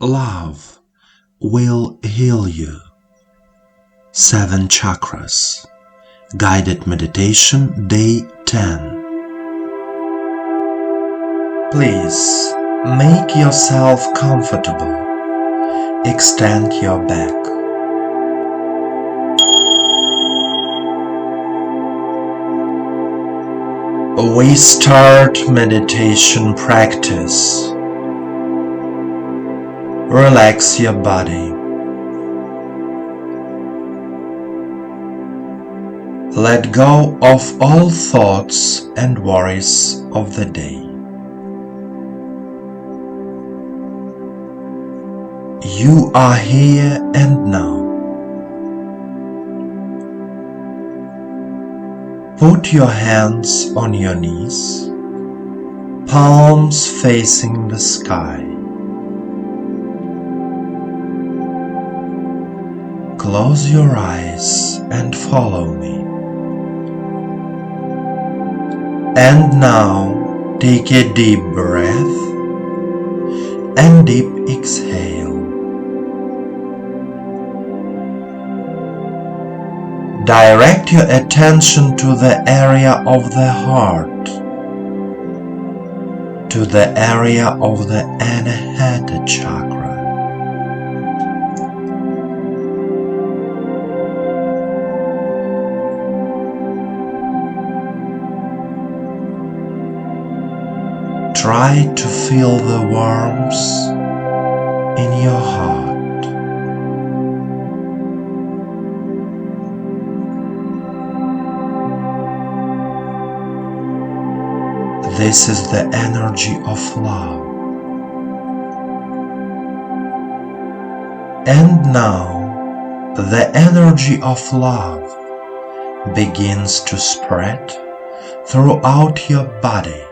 Love will heal you. 7 chakras. Guided meditation, day 10. Please make yourself comfortable. Extend your back. We start meditation practice. Relax your body. Let go of all thoughts and worries of the day. You are here and now. Put your hands on your knees, palms facing the sky. Close your eyes and follow me. And now take a deep breath and deep exhale. Direct your attention to the area of the heart, to the area of the Anahata chakra. Try to feel the warmth in your heart. This is the energy of love. And now the energy of love begins to spread throughout your body.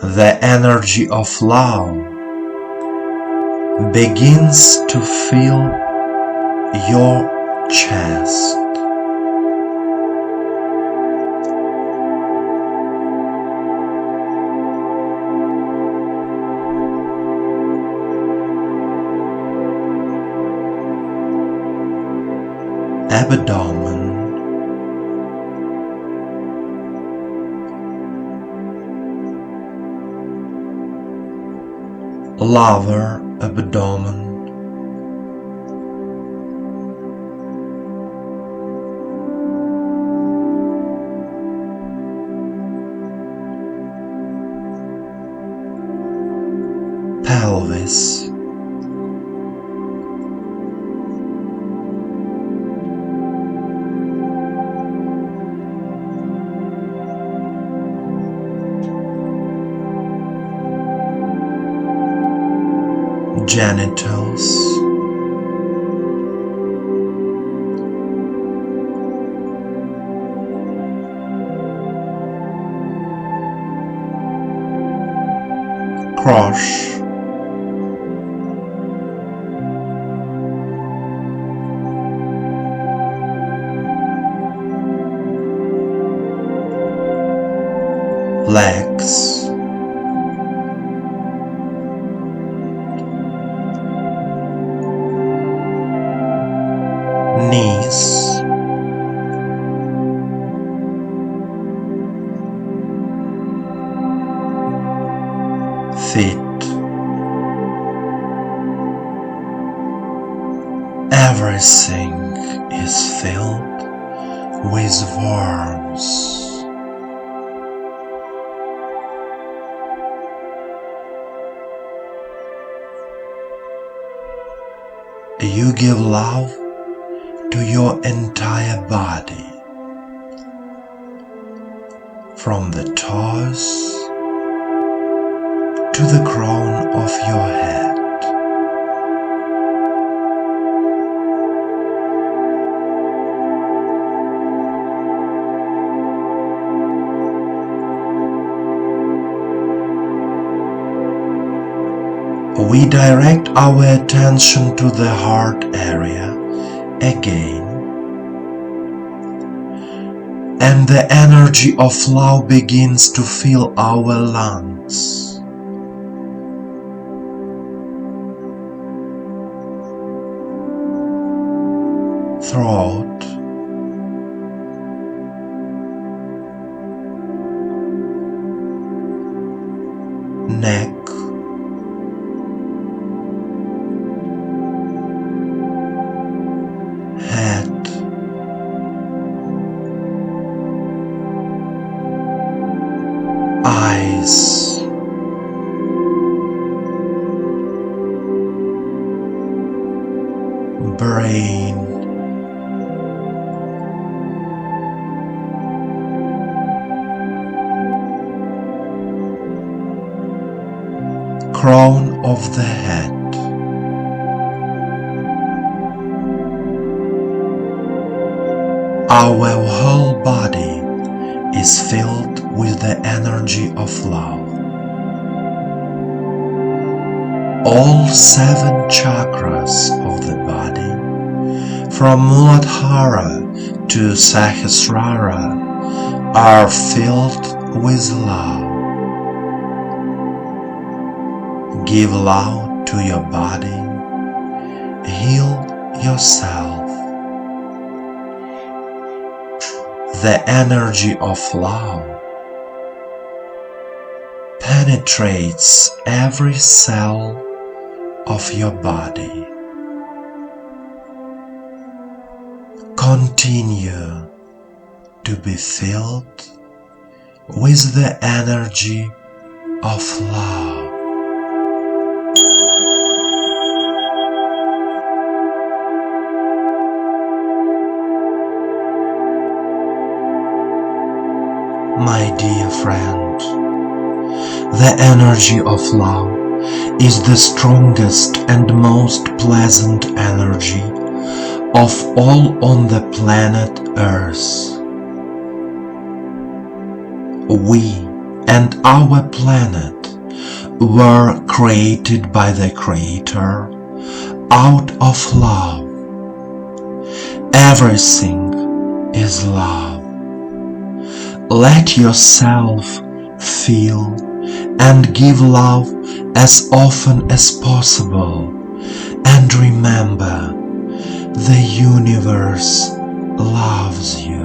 The energy of love begins to fill your chest. Abdomen, lower abdomen, pelvis, genitals, crotch, legs, knees, feet. Everything is filled with warmth. You give love to your entire body, from the toes to the crown of your head. We direct our attention to the heart area again and the energy of love begins to fill our lungs. Throat, neck, head, eyes, brain, crown of the head, our whole body is filled with the energy of love. All 7 chakras of the body, from Muladhara to Sahasrara, are filled with love. Give love to your body, heal yourself. The energy of love penetrates every cell of your body. Continue to be filled with the energy of love. My dear friend, the energy of love is the strongest and most pleasant energy of all on the planet Earth. We and our planet were created by the Creator out of love. Everything is love. Let yourself feel and give love as often as possible, and remember, the universe loves you.